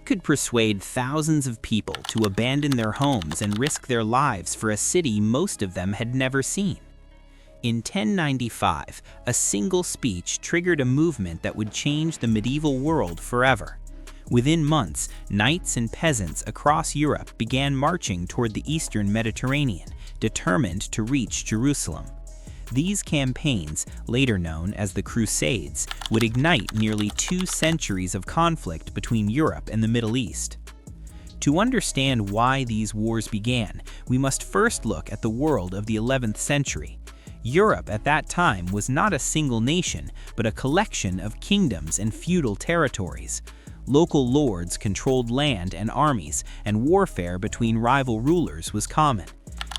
could persuade thousands of people to abandon their homes and risk their lives for a city most of them had never seen? In 1095, a single speech triggered a movement that would change the medieval world forever. Within months, knights and peasants across Europe began marching toward the eastern Mediterranean, determined to reach Jerusalem. These campaigns, later known as the Crusades, would ignite nearly 2 centuries of conflict between Europe and the Middle East. To understand why these wars began, we must first look at the world of the 11th century. Europe at that time was not a single nation, but a collection of kingdoms and feudal territories. Local lords controlled land and armies, and warfare between rival rulers was common.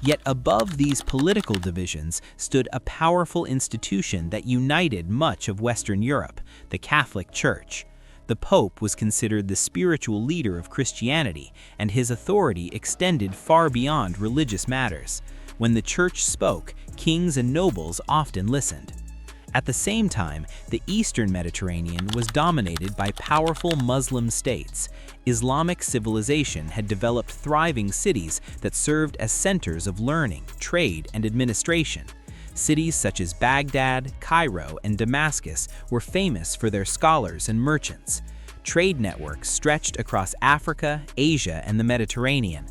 Yet above these political divisions stood a powerful institution that united much of Western Europe, the Catholic Church. The Pope was considered the spiritual leader of Christianity, and his authority extended far beyond religious matters. When the Church spoke, kings and nobles often listened. At the same time, the Eastern Mediterranean was dominated by powerful Muslim states. Islamic civilization had developed thriving cities that served as centers of learning, trade, and administration. Cities such as Baghdad, Cairo, and Damascus were famous for their scholars and merchants. Trade networks stretched across Africa, Asia, and the Mediterranean.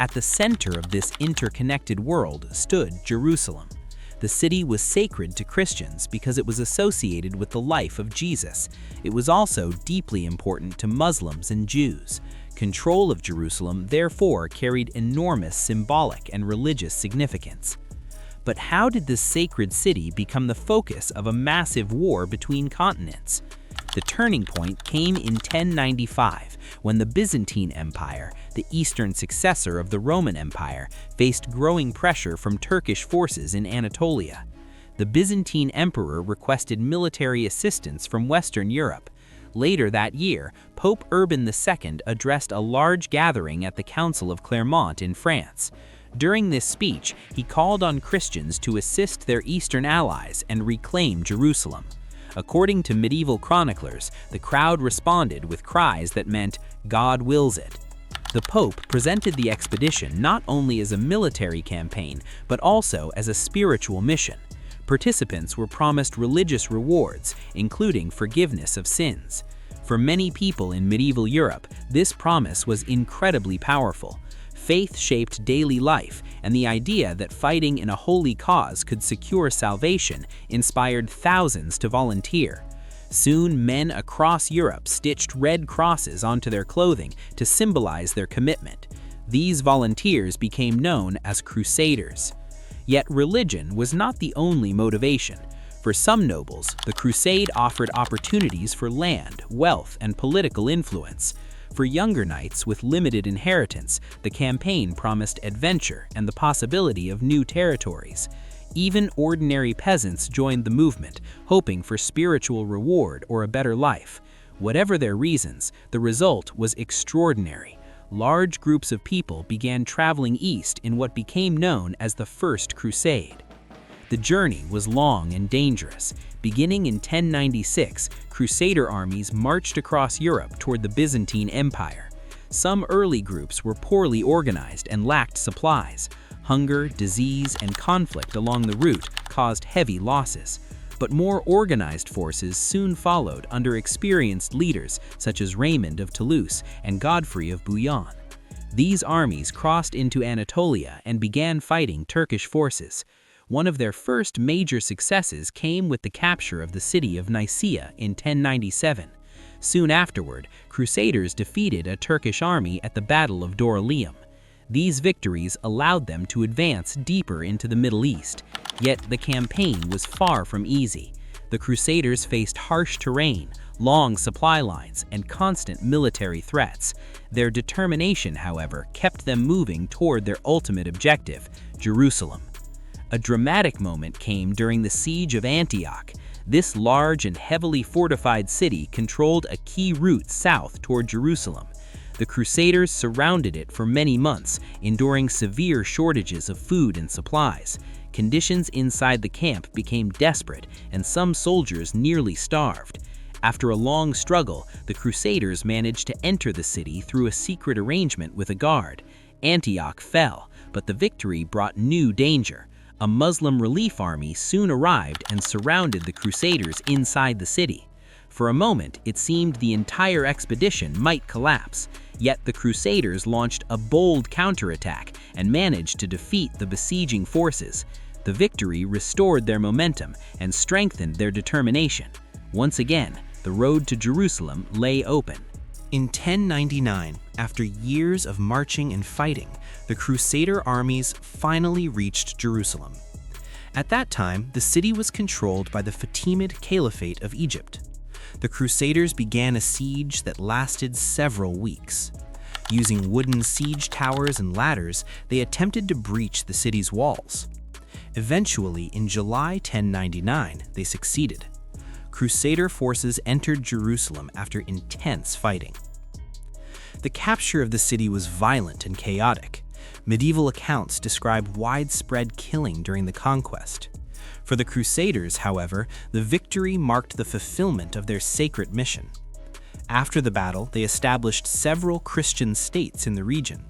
At the center of this interconnected world stood Jerusalem. The city was sacred to Christians because it was associated with the life of Jesus. It was also deeply important to Muslims and Jews. Control of Jerusalem, therefore, carried enormous symbolic and religious significance. But how did this sacred city become the focus of a massive war between continents? The turning point came in 1095, when the Byzantine Empire, the eastern successor of the Roman Empire, faced growing pressure from Turkish forces in Anatolia. The Byzantine emperor requested military assistance from Western Europe. Later that year, Pope Urban II addressed a large gathering at the Council of Clermont in France. During this speech, he called on Christians to assist their eastern allies and reclaim Jerusalem. According to medieval chroniclers, the crowd responded with cries that meant, "God wills it." The Pope presented the expedition not only as a military campaign, but also as a spiritual mission. Participants were promised religious rewards, including forgiveness of sins. For many people in medieval Europe, this promise was incredibly powerful. Faith shaped daily life, and the idea that fighting in a holy cause could secure salvation inspired thousands to volunteer. Soon, men across Europe stitched red crosses onto their clothing to symbolize their commitment. These volunteers became known as Crusaders. Yet religion was not the only motivation. For some nobles, the crusade offered opportunities for land, wealth, and political influence. For younger knights with limited inheritance, the campaign promised adventure and the possibility of new territories. Even ordinary peasants joined the movement, hoping for spiritual reward or a better life. Whatever their reasons, the result was extraordinary. Large groups of people began traveling east in what became known as the First Crusade. The journey was long and dangerous. Beginning in 1096, Crusader armies marched across Europe toward the Byzantine Empire. Some early groups were poorly organized and lacked supplies. Hunger, disease, and conflict along the route caused heavy losses. But more organized forces soon followed under experienced leaders such as Raymond of Toulouse and Godfrey of Bouillon. These armies crossed into Anatolia and began fighting Turkish forces. One of their first major successes came with the capture of the city of Nicaea in 1097. Soon afterward, Crusaders defeated a Turkish army at the Battle of Dorylaeum. These victories allowed them to advance deeper into the Middle East. Yet the campaign was far from easy. The Crusaders faced harsh terrain, long supply lines, and constant military threats. Their determination, however, kept them moving toward their ultimate objective, Jerusalem. A dramatic moment came during the Siege of Antioch. This large and heavily fortified city controlled a key route south toward Jerusalem. The Crusaders surrounded it for many months, enduring severe shortages of food and supplies. Conditions inside the camp became desperate, and some soldiers nearly starved. After a long struggle, the Crusaders managed to enter the city through a secret arrangement with a guard. Antioch fell, but the victory brought new danger. A Muslim relief army soon arrived and surrounded the Crusaders inside the city. For a moment, it seemed the entire expedition might collapse, yet the Crusaders launched a bold counterattack and managed to defeat the besieging forces. The victory restored their momentum and strengthened their determination. Once again, the road to Jerusalem lay open. In 1099, after years of marching and fighting, the Crusader armies finally reached Jerusalem. At that time, the city was controlled by the Fatimid Caliphate of Egypt. The Crusaders began a siege that lasted several weeks. Using wooden siege towers and ladders, they attempted to breach the city's walls. Eventually, in July 1099, they succeeded. Crusader forces entered Jerusalem after intense fighting. The capture of the city was violent and chaotic. Medieval accounts describe widespread killing during the conquest. For the Crusaders, however, the victory marked the fulfillment of their sacred mission. After the battle, they established several Christian states in the region.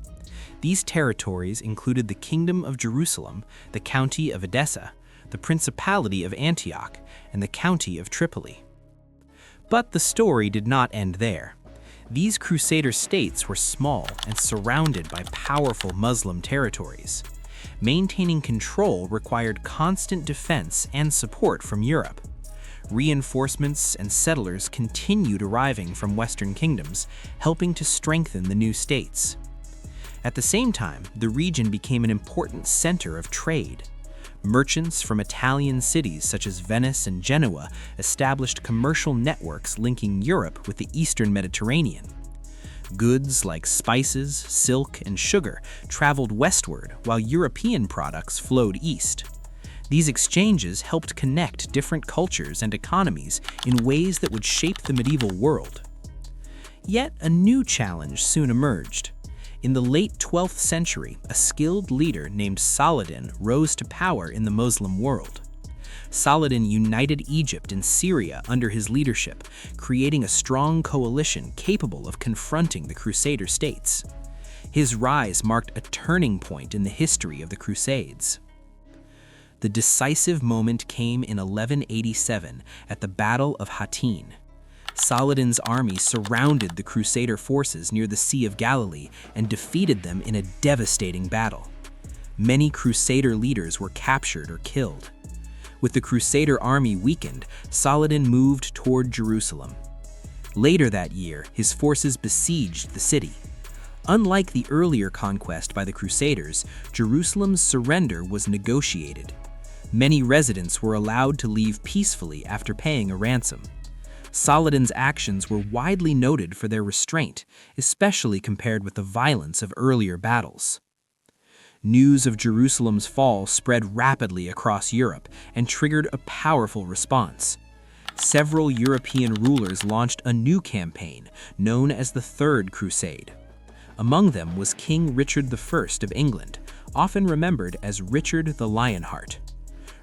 These territories included the Kingdom of Jerusalem, the County of Edessa, the Principality of Antioch, and the County of Tripoli. But the story did not end there. These Crusader states were small and surrounded by powerful Muslim territories. Maintaining control required constant defense and support from Europe. Reinforcements and settlers continued arriving from Western kingdoms, helping to strengthen the new states. At the same time, the region became an important center of trade. Merchants from Italian cities such as Venice and Genoa established commercial networks linking Europe with the Eastern Mediterranean. Goods like spices, silk, and sugar traveled westward while European products flowed east. These exchanges helped connect different cultures and economies in ways that would shape the medieval world. Yet a new challenge soon emerged. In the late 12th century, a skilled leader named Saladin rose to power in the Muslim world. Saladin united Egypt and Syria under his leadership, creating a strong coalition capable of confronting the Crusader states. His rise marked a turning point in the history of the Crusades. The decisive moment came in 1187 at the Battle of Hattin. Saladin's army surrounded the Crusader forces near the Sea of Galilee and defeated them in a devastating battle. Many Crusader leaders were captured or killed. With the Crusader army weakened, Saladin moved toward Jerusalem. Later that year, his forces besieged the city. Unlike the earlier conquest by the Crusaders, Jerusalem's surrender was negotiated. Many residents were allowed to leave peacefully after paying a ransom. Saladin's actions were widely noted for their restraint, especially compared with the violence of earlier battles. News of Jerusalem's fall spread rapidly across Europe and triggered a powerful response. Several European rulers launched a new campaign, known as the Third Crusade. Among them was King Richard I of England, often remembered as Richard the Lionheart.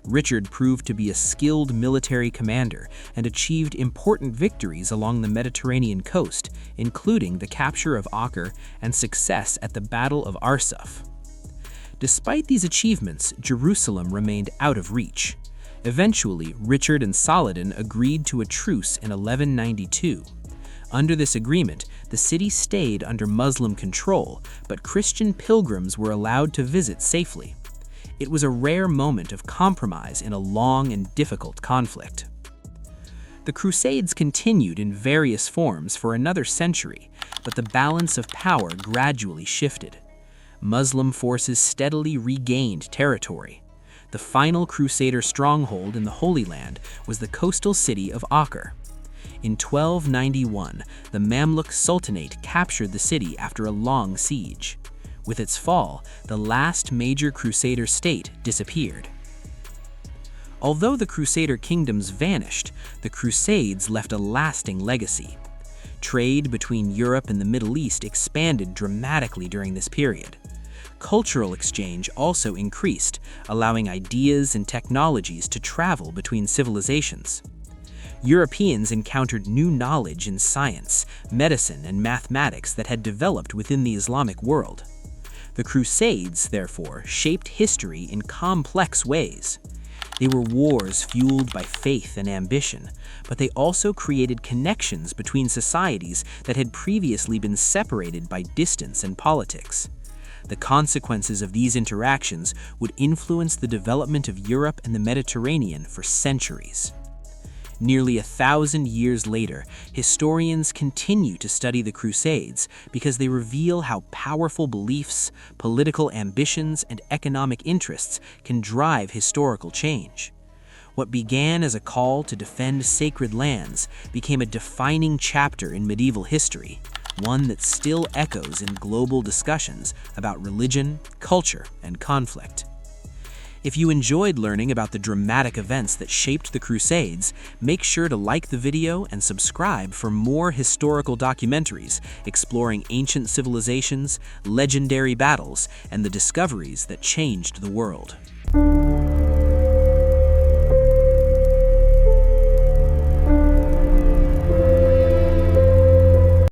Richard proved to be a skilled military commander and achieved important victories along the Mediterranean coast, including the capture of Acre and success at the Battle of Arsuf. Despite these achievements, Jerusalem remained out of reach. Eventually, Richard and Saladin agreed to a truce in 1192. Under this agreement, the city stayed under Muslim control, but Christian pilgrims were allowed to visit safely. It was a rare moment of compromise in a long and difficult conflict. The Crusades continued in various forms for another century, but the balance of power gradually shifted. Muslim forces steadily regained territory. The final Crusader stronghold in the Holy Land was the coastal city of Acre. In 1291, the Mamluk Sultanate captured the city after a long siege. With its fall, the last major Crusader state disappeared. Although the Crusader kingdoms vanished, the Crusades left a lasting legacy. Trade between Europe and the Middle East expanded dramatically during this period. Cultural exchange also increased, allowing ideas and technologies to travel between civilizations. Europeans encountered new knowledge in science, medicine, and mathematics that had developed within the Islamic world. The Crusades, therefore, shaped history in complex ways. They were wars fueled by faith and ambition, but they also created connections between societies that had previously been separated by distance and politics. The consequences of these interactions would influence the development of Europe and the Mediterranean for centuries. Nearly 1,000 years later, historians continue to study the Crusades because they reveal how powerful beliefs, political ambitions, and economic interests can drive historical change. What began as a call to defend sacred lands became a defining chapter in medieval history, one that still echoes in global discussions about religion, culture, and conflict. If you enjoyed learning about the dramatic events that shaped the Crusades, make sure to like the video and subscribe for more historical documentaries exploring ancient civilizations, legendary battles, and the discoveries that changed the world.